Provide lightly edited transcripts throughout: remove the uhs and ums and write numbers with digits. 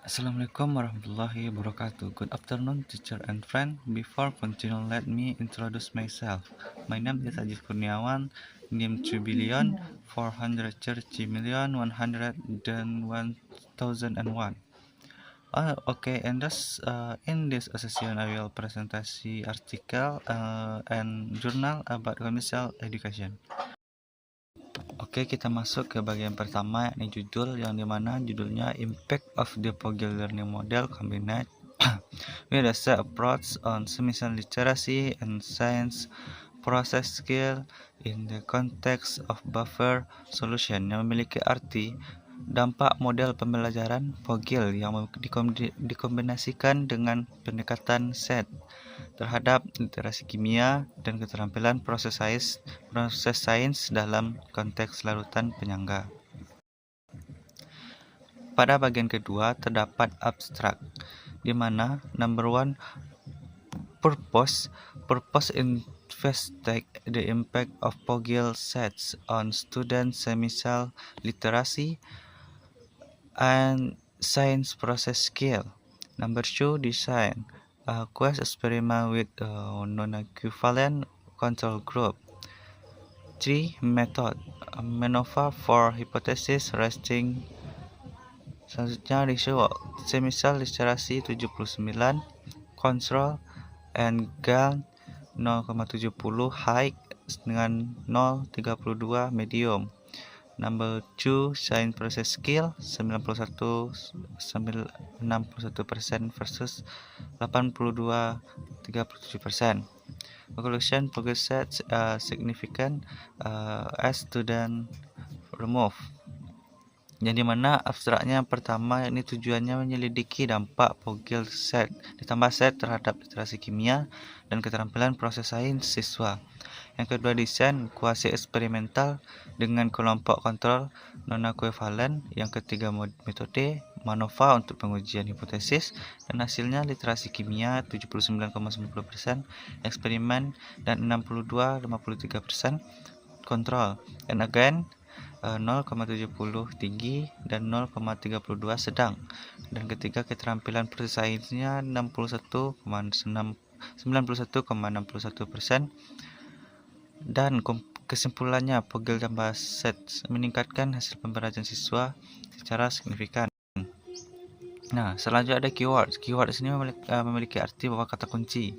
Assalamualaikum warahmatullahi wabarakatuh. Good afternoon, teacher and friend. Before continuing, let me introduce myself. My name is Ajis Kurniawan, NIM 2,430,101,001. Okay, and in this session I will presentasi article and journal about commercial education. Oke, kita masuk ke bagian pertama, yakni judul, yang dimana judulnya Impact of the Pogil Learning Model Combined with a set approach on semisal literacy and science process skill in the context of buffer solution, yang memiliki arti dampak model pembelajaran Pogil yang dikombinasikan dengan pendekatan set terhadap literasi kimia dan keterampilan proses sains dalam konteks larutan penyangga. Pada bagian kedua terdapat abstrak, di mana number one, purpose investigate the impact of Pogil sets on student semisal literacy and science process skill. Number two, design a quest experiment with non-equivalent control group. 3. Method MANOVA for hypothesis resting. Selanjutnya result semisal literasi 79, control and GAN 0,70 high dengan 0,32 medium. Number 2, science process skill 91% versus 82-37%. Conclusion, progress sets significant as student remove. Yang dimana abstraknya yang pertama, yakni tujuannya menyelidiki dampak Pogil set ditambah set terhadap literasi kimia dan keterampilan proses sains siswa. Yang kedua, desain kuasi eksperimental dengan kelompok kontrol non-equivalent. Yang ketiga, metode MANOVA untuk pengujian hipotesis dan hasilnya literasi kimia 79,90%, eksperimen dan 62,53% kontrol. And again 0,70 tinggi dan 0,32 sedang. Dan ketiga, keterampilan proses sainsnya 91,61%. Dan kesimpulannya, Pogil tambah set meningkatkan hasil pembelajaran siswa secara signifikan. Nah, selanjutnya ada keywords. Keywords ini memiliki arti berupa kata kunci.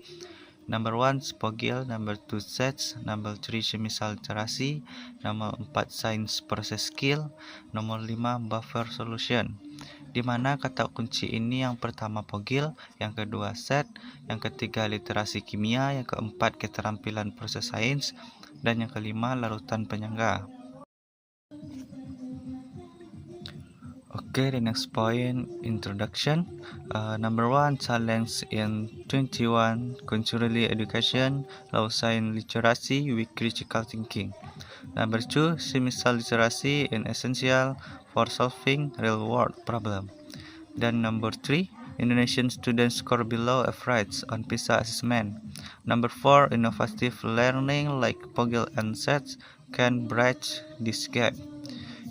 Number 1, Pogil. Number 2, sets. Number 3, semisal literasi. Nomor 4, science process skill. Nomor 5, buffer solution. Di mana kata kunci ini yang pertama Pogil, yang kedua set, yang ketiga literasi kimia, yang keempat keterampilan proses sains, dan yang kelima larutan penyangga. Okay, the next point, introduction. Number 1, challenge in 21, culturally education, low science literacy with critical thinking. Number 2, semisal literacy in essential for solving real world problem. Dan number 3, Indonesian students score below average on PISA assessment. Number 4, innovative learning like Pogil and sets can bridge this gap.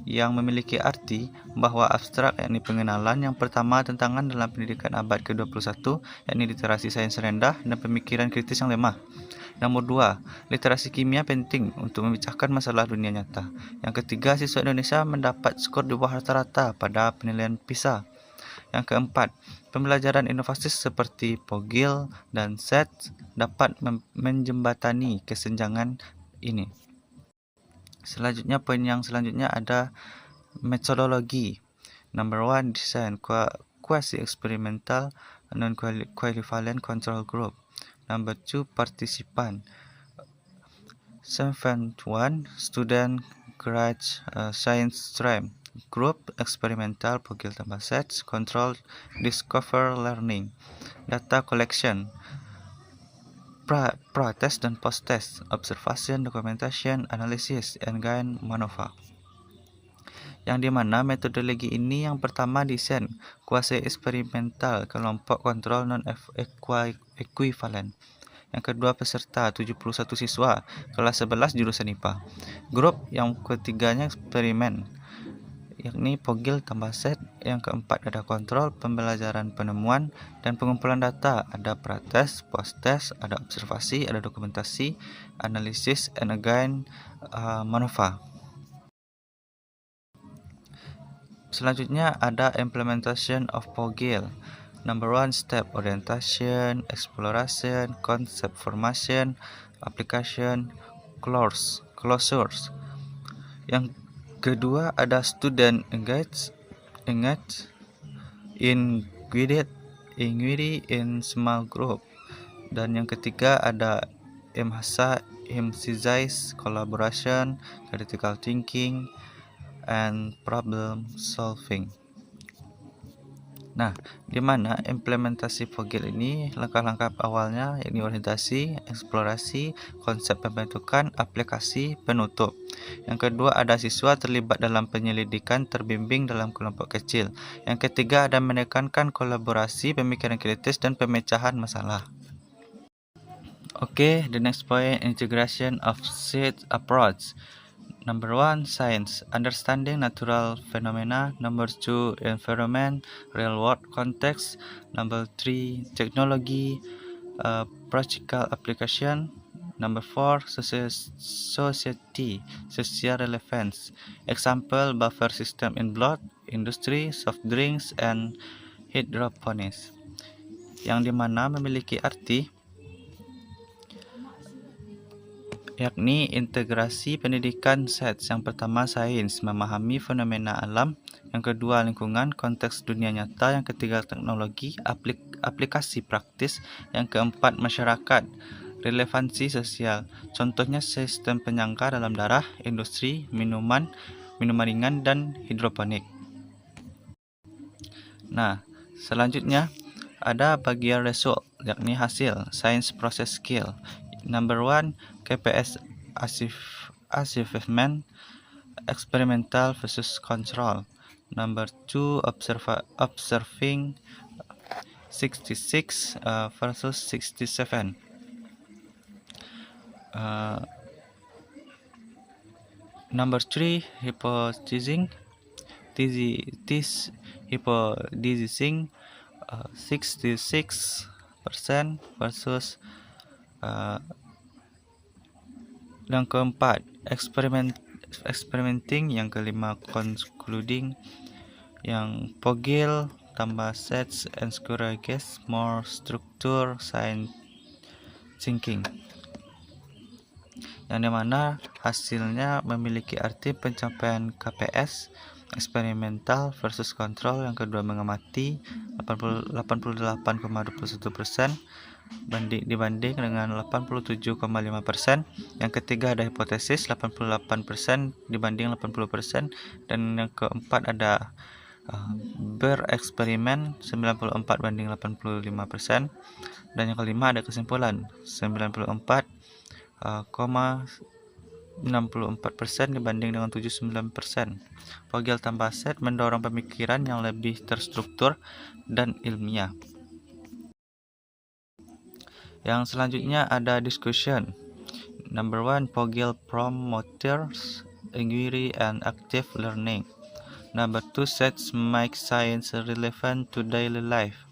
Yang memiliki arti bahwa abstrak, yakni pengenalan yang pertama tantangan dalam pendidikan abad ke-21, yakni literasi sains rendah dan pemikiran kritis yang lemah. Nomor 2, literasi kimia penting untuk memecahkan masalah dunia nyata. Yang ketiga, siswa Indonesia mendapat skor di bawah rata-rata pada penilaian PISA. Yang keempat, pembelajaran inovatif seperti Pogil dan SET dapat menjembatani kesenjangan ini. Selanjutnya, poin yang selanjutnya ada metodologi. Number 1, design quasi experimental non-equivalent control group. Number 2, partisipan. 71 student grade science stream group, experimental Pogil tambah sets, control, discover learning. Data collection, pre-test dan post-test, observation, documentation, analysis, and gain MANOVA. Yang dimana metodologi ini yang pertama desain kuasi eksperimental kelompok kontrol non-equivalent. Yang kedua, peserta 71 siswa kelas 11 jurusan IPA. Grup yang ketiganya eksperimen yakni POGIL tambah SET. Yang keempat ada kontrol, pembelajaran, penemuan, dan pengumpulan data. Ada prates, post-test, ada observasi, ada dokumentasi, analisis, and again MANOVA. Selanjutnya ada implementation of POGIL. Number 1 step orientation, exploration, concept formation, application, closures. Yang kedua ada student engage, inquiry in small group. Dan yang ketiga ada emphasize collaboration, critical thinking, and problem solving. Nah, di mana implementasi POGIL ini langkah-langkah awalnya yakni orientasi, eksplorasi, konsep pembentukan, aplikasi, penutup. Yang kedua ada siswa terlibat dalam penyelidikan terbimbing dalam kelompok kecil. Yang ketiga ada menekankan kolaborasi, pemikiran kritis, dan pemecahan masalah. Okay, the next point, integration of SET approach. Number 1, science, understanding natural phenomena. Number 2, environment, real world context. Number 3, technology, practical application. Number 4, society, social relevance. Example, buffer system in blood, industry, soft drinks, and hydroponics. Yang dimana memiliki arti yakni integrasi pendidikan SET. Yang pertama sains, memahami fenomena alam. Yang kedua lingkungan, konteks dunia nyata. Yang ketiga teknologi, aplikasi praktis. Yang keempat masyarakat, relevansi sosial. Contohnya sistem penyangga dalam darah, industri, minuman ringan, dan hidroponik. Nah, selanjutnya ada bagian result, yakni hasil, science process skill. Number 1, KPS achievement, experimental versus control. Number 2, observing 66 versus 67. Number 3, hypothesizing 66% versus yang keempat experimenting. Yang kelima concluding. Yang POGIL tambah sets encourages more structure science thinking, yang dimana hasilnya memiliki arti pencapaian KPS eksperimental versus kontrol. Yang kedua mengamati 88,21% dibanding dengan 87,5%. Yang ketiga ada hipotesis 88% dibanding 80%. Dan yang keempat ada bereksperimen 94 banding 85%. Dan yang kelima ada kesimpulan 94,64% dibanding dengan 79%. POGIL tambah SET mendorong pemikiran yang lebih terstruktur dan ilmiah. Yang selanjutnya ada discussion. Number 1, POGIL promotes inquiry and active learning. Number 2, sets make science relevant to daily life.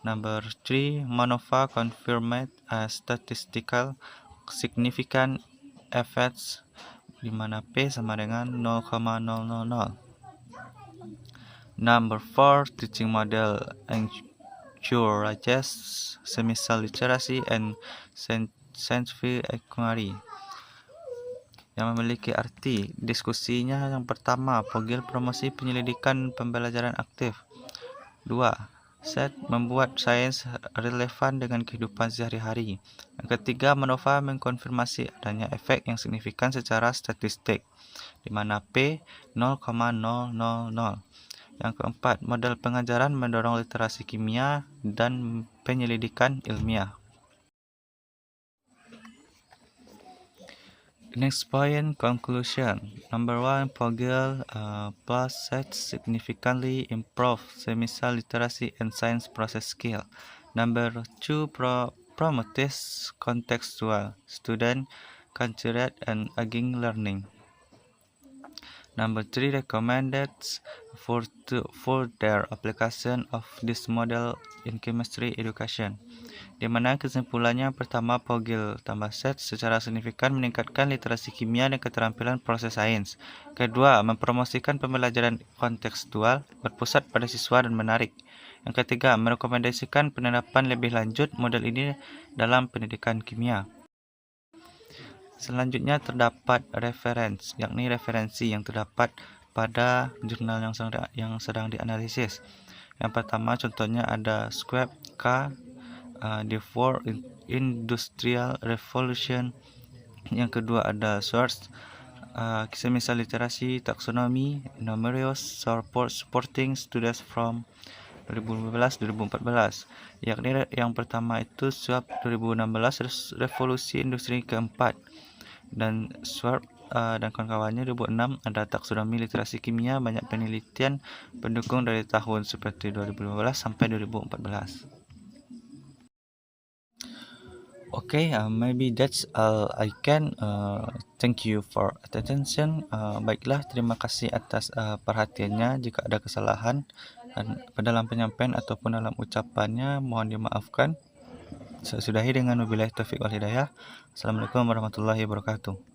Number 3, MANOVA confirmed statistical significant effects, di mana P sama dengan 0,000. Number 4, teaching model encourages semisal literacy and scientific inquiry, yang memiliki arti diskusinya. Yang pertama, POGIL promosi penyelidikan pembelajaran aktif. 2, SET membuat sains relevan dengan kehidupan sehari-hari. Yang ketiga, MANOVA mengkonfirmasi adanya efek yang signifikan secara statistik, di mana P 0,000. Yang keempat, model pengajaran mendorong literasi kimia dan penyelidikan ilmiah. Next point, conclusion. Number 1, POGIL plus SET significantly improve semisal literacy and science process skill. Number 2, promotes contextual, student centered and agile learning. Number 3, recommended for their application of this model in chemistry education. Di mana kesimpulannya pertama, Pogil tambah set secara signifikan meningkatkan literasi kimia dan keterampilan proses sains. Kedua, mempromosikan pembelajaran kontekstual berpusat pada siswa dan menarik. Yang ketiga, merekomendasikan penerapan lebih lanjut model ini dalam pendidikan kimia. Selanjutnya terdapat referensi, yakni referensi yang terdapat pada jurnal yang sedang dianalisis. Yang pertama contohnya ada Schwab K. The Fourth Industrial Revolution. Yang kedua ada Schwartz, semisal literasi, taksonomi, numerous supporting studies from 2015-2014. Yakni yang pertama itu Schwab 2016 revolusi industri keempat, dan Schwab dan kawan-kawannya 2006 ada taksonomi literasi kimia, banyak penelitian pendukung dari tahun seperti 2015 sampai 2014. Okay, maybe that's all I can. Thank you for attention. Baiklah, terima kasih atas perhatiannya. Jika ada kesalahan dalam penyampaian ataupun dalam ucapannya, mohon dimaafkan. Saya sudahi dengan wabillahi taufiq wal hidayah. Assalamualaikum warahmatullahi wabarakatuh.